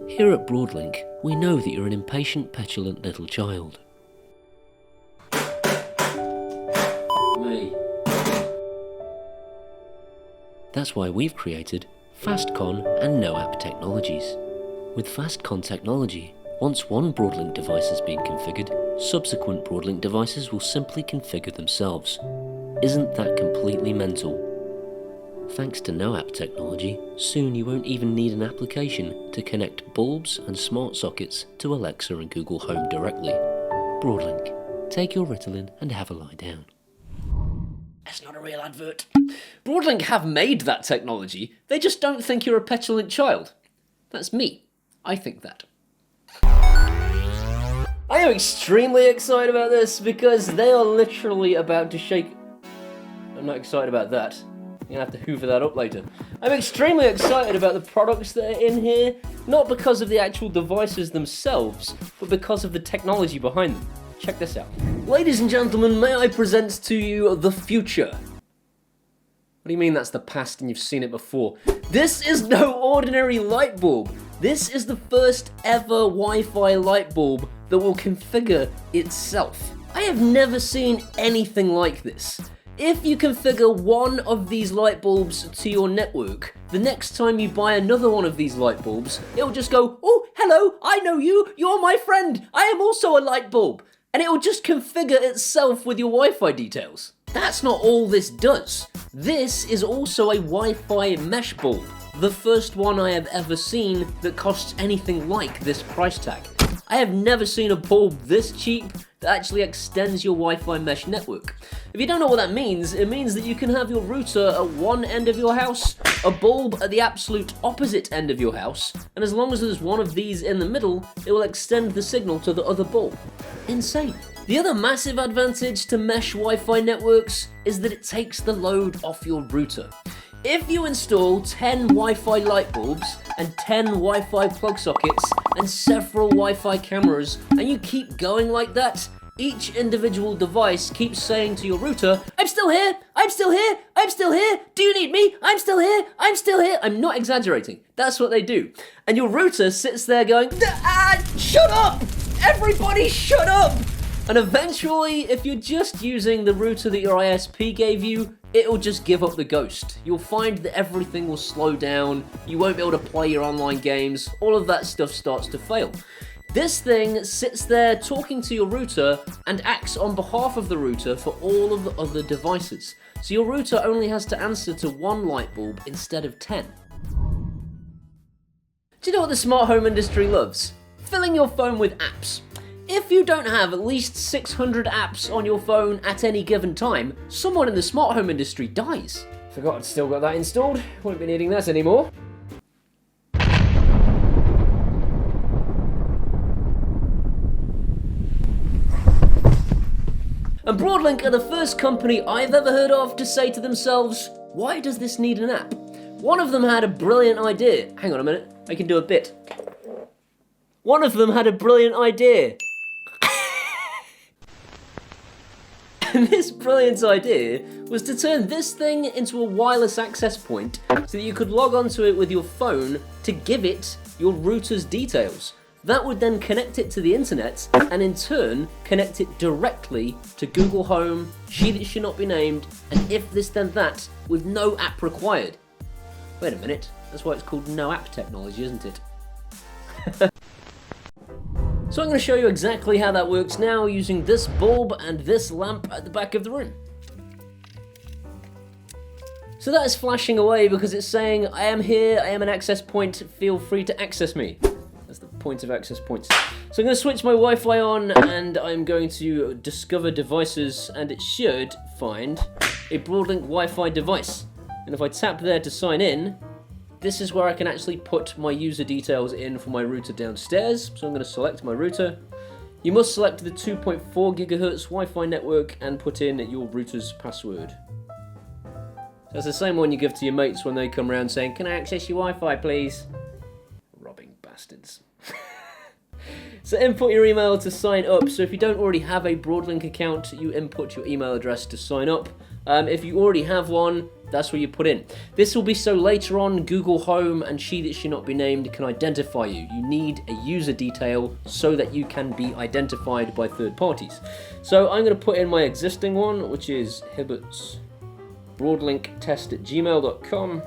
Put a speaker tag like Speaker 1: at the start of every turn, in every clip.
Speaker 1: Here at BROADLINK, we know that you're an impatient, petulant little child. Me. That's why we've created Fastcon and Noapp technologies. With Fastcon technology, once one BROADLINK device has been configured, subsequent BROADLINK devices will simply configure themselves. Isn't that completely mental? Thanks to Noapp technology, soon you won't even need an application to connect bulbs and smart sockets to Alexa and Google Home directly. BROADLINK, take your Ritalin and have a lie down.
Speaker 2: That's not a real advert. BROADLINK have made that technology, they just don't think you're a petulant child. That's me. I think that. I am extremely excited about this because they are literally about to shake... I'm not excited about that. You're gonna have to hoover that up later. I'm extremely excited about the products that are in here, not because of the actual devices themselves, but because of the technology behind them. Check this out. Ladies and gentlemen, may I present to you the future? What do you mean that's the past and you've seen it before? This is no ordinary light bulb. This is the first ever Wi-Fi light bulb that will configure itself. I have never seen anything like this. If you configure one of these light bulbs to your network, the next time you buy another one of these light bulbs, it'll just go, oh, hello, I know you, you're my friend, I am also a light bulb. And it will just configure itself with your Wi-Fi details. That's not all this does. This is also a Wi-Fi mesh bulb, the first one I have ever seen that costs anything like this price tag. I have never seen a bulb this cheap that actually extends your Wi-Fi mesh network. If you don't know what that means, it means that you can have your router at one end of your house, a bulb at the absolute opposite end of your house, and as long as there's one of these in the middle, it will extend the signal to the other bulb. Insane. The other massive advantage to mesh Wi-Fi networks is that it takes the load off your router. If you install 10 Wi-Fi light bulbs and 10 Wi-Fi plug sockets and several Wi-Fi cameras, and you keep going like that, each individual device keeps saying to your router, I'm still here, I'm still here, I'm still here, do you need me? I'm still here, I'm still here. I'm not exaggerating, that's what they do. And your router sits there going, shut up, everybody shut up. And eventually, if you're just using the router that your ISP gave you, it'll just give up the ghost. You'll find that everything will slow down, you won't be able to play your online games, all of that stuff starts to fail. This thing sits there talking to your router and acts on behalf of the router for all of the other devices. So your router only has to answer to one light bulb instead of 10. Do you know what the smart home industry loves? Filling your phone with apps. If you don't have at least 600 apps on your phone at any given time, someone in the smart home industry dies. Forgot I'd still got that installed, won't be needing that anymore. And BROADLINK are the first company I've ever heard of to say to themselves, why does this need an app? One of them had a brilliant idea. Hang on a minute, I can do a bit. One of them had a brilliant idea. And this brilliant idea was to turn this thing into a wireless access point so that you could log onto it with your phone to give it your router's details. That would then connect it to the internet and in turn connect it directly to Google Home, She That Should Not Be Named, and If This Then That with no app required. Wait a minute, that's why it's called Noapp technology, isn't it? So I'm going to show you exactly how that works now using this bulb and this lamp at the back of the room. So that is flashing away because it's saying, I am here, I am an access point, feel free to access me. That's the point of access points. So I'm going to switch my Wi-Fi on and I'm going to discover devices and it should find a BROADLINK Wi-Fi device. And if I tap there to sign in, this is where I can actually put my user details in for my router downstairs. So I'm going to select my router. You must select the 2.4 GHz Wi-Fi network and put in your router's password. So it's the same one you give to your mates when they come around saying, can I access your Wi-Fi please? Robbing bastards. So input your email to sign up. So if you don't already have a BROADLINK account, you input your email address to sign up. If you already have one, that's what you put in. This will be so later on Google Home and She That Should Not Be Named can identify you. You need a user detail so that you can be identified by third parties. So I'm going to put in my existing one, which is Hibbert's broadlinktest@gmail.com.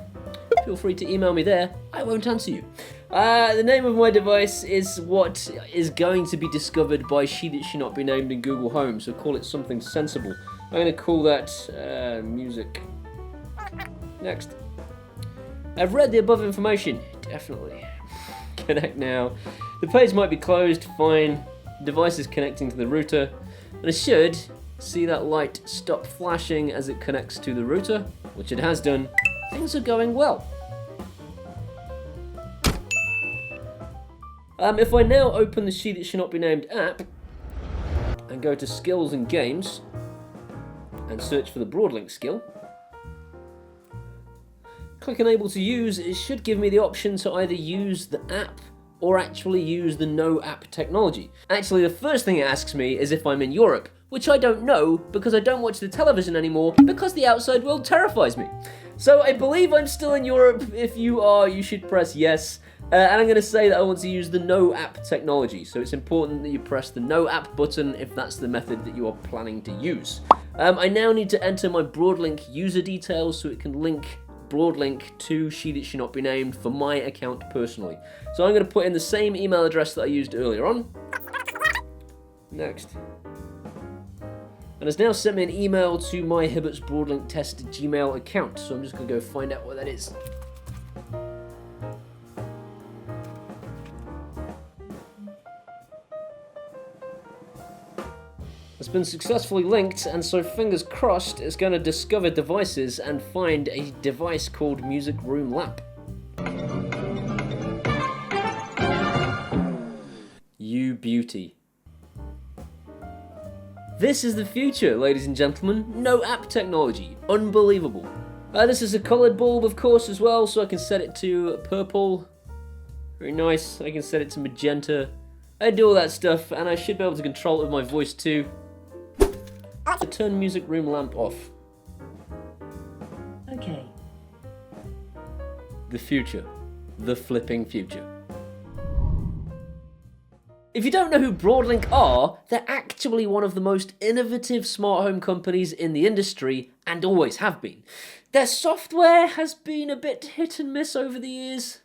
Speaker 2: Feel free to email me there. I won't answer you. The name of my device is what is going to be discovered by She That Should Not Be Named in Google Home, so call it something sensible. I'm going to call that music. Next. I've read the above information. Definitely. Connect now. The page might be closed. Fine. Device is connecting to the router. And I should see that light stop flashing as it connects to the router, which it has done. Things are going well. If I now open the She That Should Not Be Named app and go to Skills and Games and search for the Broadlink skill, click Enable to Use, it should give me the option to either use the app or actually use the Noapp technology. Actually, the first thing it asks me is if I'm in Europe, which I don't know because I don't watch the television anymore because the outside world terrifies me. So I believe I'm still in Europe. If you are, you should press yes. And I'm going to say that I want to use the Noapp technology, so it's important that you press the Noapp button if that's the method that you are planning to use. I now need to enter my Broadlink user details so it can link Broadlink to She That Should Not Be Named for my account personally. So I'm going to put in the same email address that I used earlier on. Next. And it's now sent me an email to my Hibbert's Broadlink Test Gmail account, so I'm just going to go find out what that is. It's been successfully linked, and so fingers crossed it's going to discover devices and find a device called Music Room Lamp. You beauty. This is the future, ladies and gentlemen. Noapp technology. Unbelievable. This is a coloured bulb, of course, as well, so I can set it to purple. Very nice. I can set it to magenta. I do all that stuff, and I should be able to control it with my voice too. To turn Music Room Lamp off.
Speaker 3: Okay.
Speaker 2: The future. The flipping future. If you don't know who Broadlink are, they're actually one of the most innovative smart home companies in the industry, and always have been. Their software has been a bit hit and miss over the years.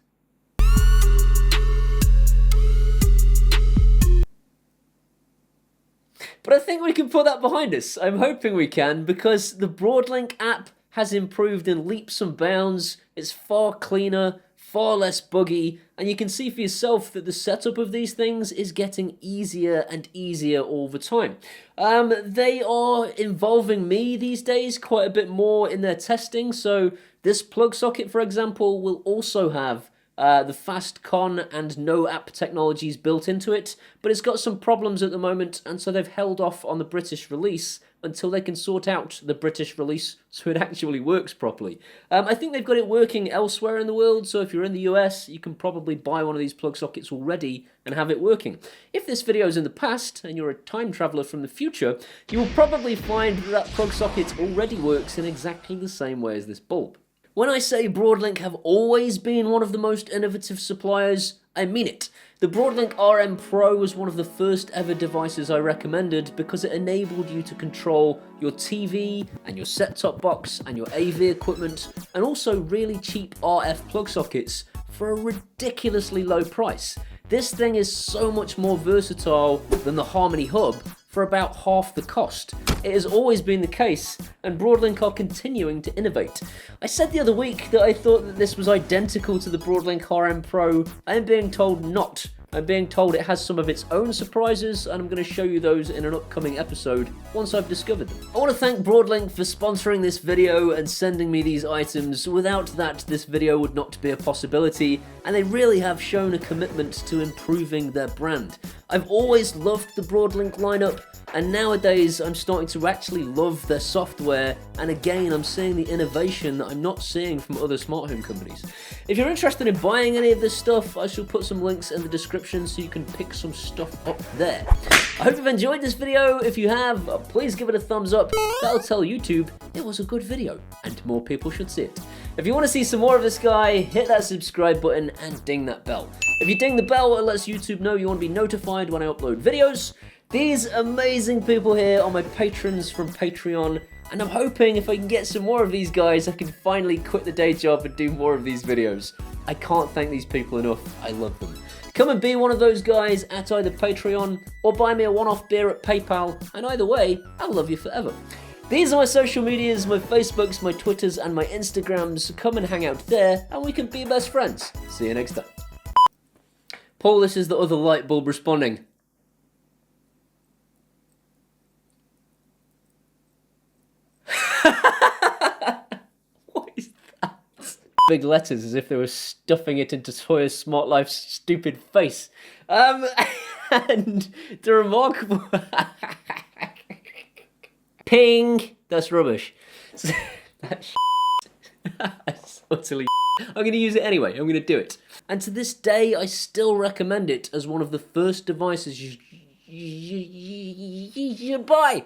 Speaker 2: But I think we can put that behind us. I'm hoping we can, because the Broadlink app has improved in leaps and bounds. It's far cleaner, far less buggy, and you can see for yourself that the setup of these things is getting easier and easier all the time. They are involving me these days quite a bit more in their testing, so this plug socket, for example, will also have the Fastcon and Noapp technologies built into it, but it's got some problems at the moment, and so they've held off on the British release until they can sort out the British release so it actually works properly. I think they've got it working elsewhere in the world, so if you're in the US, you can probably buy one of these plug sockets already and have it working. If this video is in the past, and you're a time traveller from the future, you will probably find that plug socket already works in exactly the same way as this bulb. When I say Broadlink have always been one of the most innovative suppliers, I mean it. The BROADLINK RM PRO was one of the first ever devices I recommended because it enabled you to control your TV and your set-top box and your AV equipment, and also really cheap RF plug sockets for a ridiculously low price. This thing is so much more versatile than the Harmony Hub for about half the cost. It has always been the case, and Broadlink are continuing to innovate. I said the other week that I thought that this was identical to the BROADLINK RM PRO. I am being told not. I'm being told it has some of its own surprises, and I'm going to show you those in an upcoming episode once I've discovered them. I want to thank Broadlink for sponsoring this video and sending me these items. Without that, this video would not be a possibility, and they really have shown a commitment to improving their brand. I've always loved the Broadlink lineup, And nowadays I'm starting to actually love their software, and again I'm seeing the innovation that I'm not seeing from other smart home companies. If you're interested in buying any of this stuff, I shall put some links in the description so you can pick some stuff up there. I hope you've enjoyed this video. If you have, please give it a thumbs up. That'll tell YouTube it was a good video and more people should see it. If you want to see some more of this guy, hit that subscribe button and ding that bell. If you ding the bell, it lets YouTube know you want to be notified when I upload videos. These amazing people here are my patrons from Patreon, and I'm hoping if I can get some more of these guys, I can finally quit the day job and do more of these videos. I can't thank these people enough. I love them. Come and be one of those guys at either Patreon or buy me a one-off beer at PayPal, and either way, I'll love you forever. These are my social medias, my Facebooks, my Twitters, and my Instagrams. Come and hang out there, and we can be best friends. See you next time. Paul, this is the other light bulb responding. What is that? Big letters as if they were stuffing it into Toya's Smart Life's stupid face. And the remarkable... Ping! That's rubbish. That's utterly I'm going to use it anyway. I'm going to do it. And to this day, I still recommend it as one of the first devices you should buy.